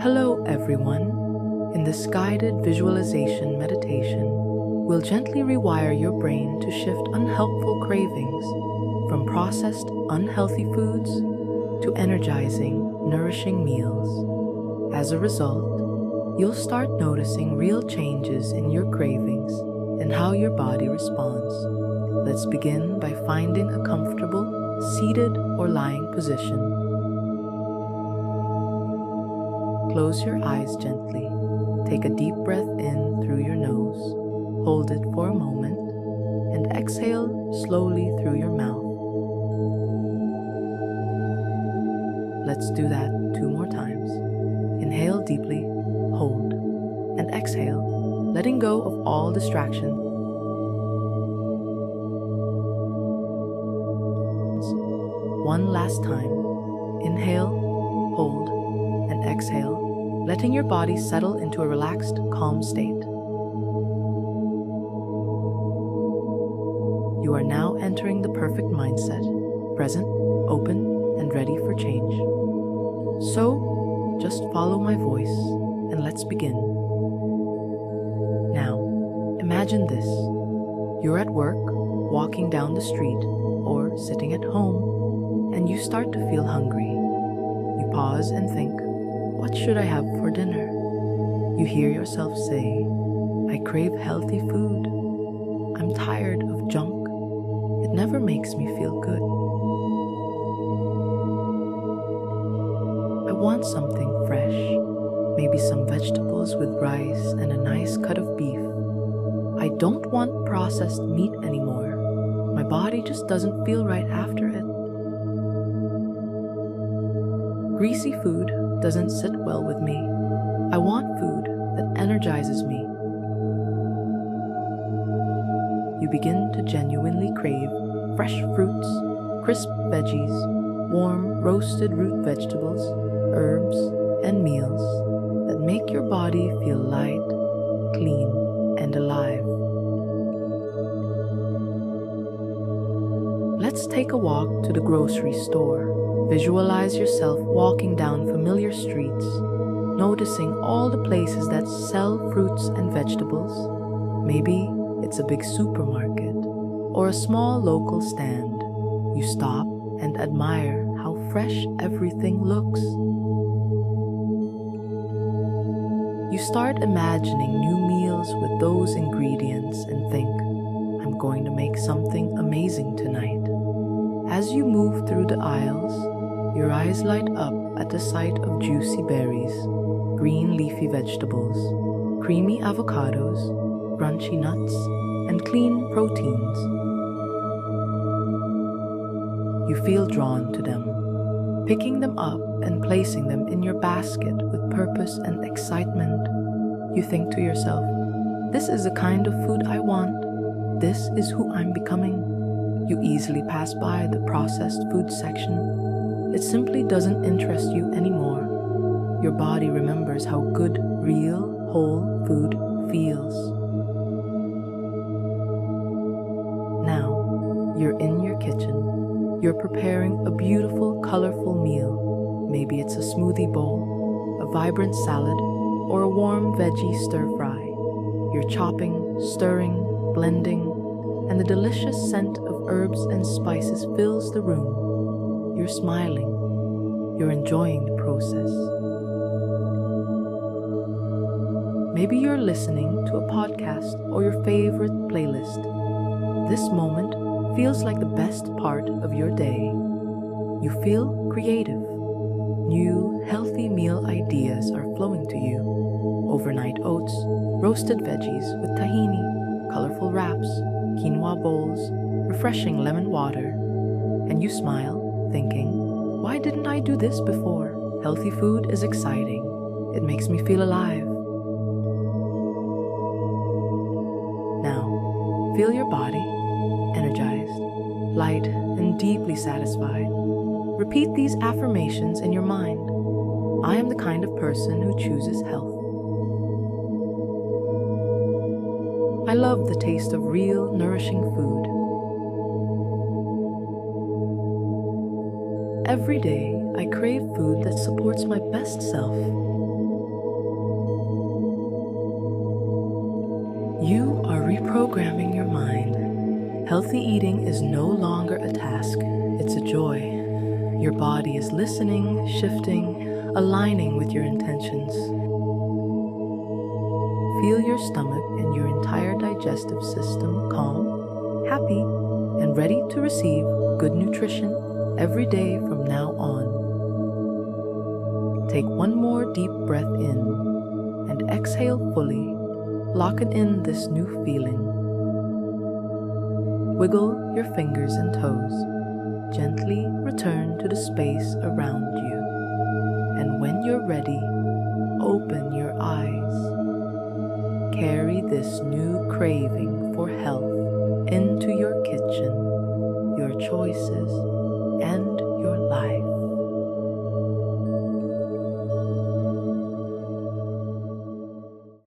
Hello everyone. In this guided visualization meditation, we'll gently rewire your brain to shift unhelpful cravings from processed, unhealthy foods to energizing, nourishing meals. As a result, you'll start noticing real changes in your cravings and how your body responds. Let's begin by finding a comfortable, seated or lying position. Close your eyes gently. Take a deep breath in through your nose. Hold it for a moment and exhale slowly through your mouth. Let's do that 2 more times. Inhale deeply, hold, and exhale, letting go of all distractions. One last time. Inhale, hold, and exhale, letting your body settle into a relaxed, calm state. You are now entering the perfect mindset, present, open, and ready for change. So, just follow my voice and let's begin. Now, imagine this. You're at work, walking down the street, or sitting at home, and you start to feel hungry. You pause and think, what should I have for dinner? You hear yourself say, I crave healthy food. I'm tired of junk. It never makes me feel good. I want something fresh, maybe some vegetables with rice and a nice cut of beef. I don't want processed meat anymore. My body just doesn't feel right after it. Greasy food doesn't sit well with me. I want food that energizes me. You begin to genuinely crave fresh fruits, crisp veggies, warm roasted root vegetables, herbs, and meals that make your body feel light, clean, and alive. Let's take a walk to the grocery store. Visualize yourself walking down familiar streets, noticing all the places that sell fruits and vegetables. Maybe it's a big supermarket or a small local stand. You stop and admire how fresh everything looks. You start imagining new meals with those ingredients and think, I'm going to make something amazing tonight. As you move through the aisles, your eyes light up at the sight of juicy berries, green leafy vegetables, creamy avocados, crunchy nuts, and clean proteins. You feel drawn to them, picking them up and placing them in your basket with purpose and excitement. You think to yourself, this is the kind of food I want. This is who I'm becoming. You easily pass by the processed food section. It simply doesn't interest you anymore. Your body remembers how good, real, whole food feels. Now, you're in your kitchen. You're preparing a beautiful, colorful meal. Maybe it's a smoothie bowl, a vibrant salad, or a warm veggie stir-fry. You're chopping, stirring, blending, and the delicious scent of herbs and spices fills the room. You're smiling. You're enjoying the process. Maybe you're listening to a podcast or your favorite playlist. This moment feels like the best part of your day. You feel creative. New, healthy meal ideas are flowing to you. Overnight oats, roasted veggies with tahini, colorful wraps, quinoa bowls, refreshing lemon water. And you smile, thinking, why didn't I do this before? Healthy food is exciting. It makes me feel alive. Now, feel your body, energized, light, and deeply satisfied. Repeat these affirmations in your mind. I am the kind of person who chooses health. I love the taste of real, nourishing food. Every day, I crave food that supports my best self. You are reprogramming your mind. Healthy eating is no longer a task, it's a joy. Your body is listening, shifting, aligning with your intentions. Feel your stomach and your entire digestive system calm, happy, and ready to receive good nutrition every day from now on. Take one more deep breath in and exhale fully, locking in this new feeling. Wiggle your fingers and toes. Gently return to the space around you. And when you're ready, open your eyes. Carry this new craving for health into your kitchen, your choices, and your life.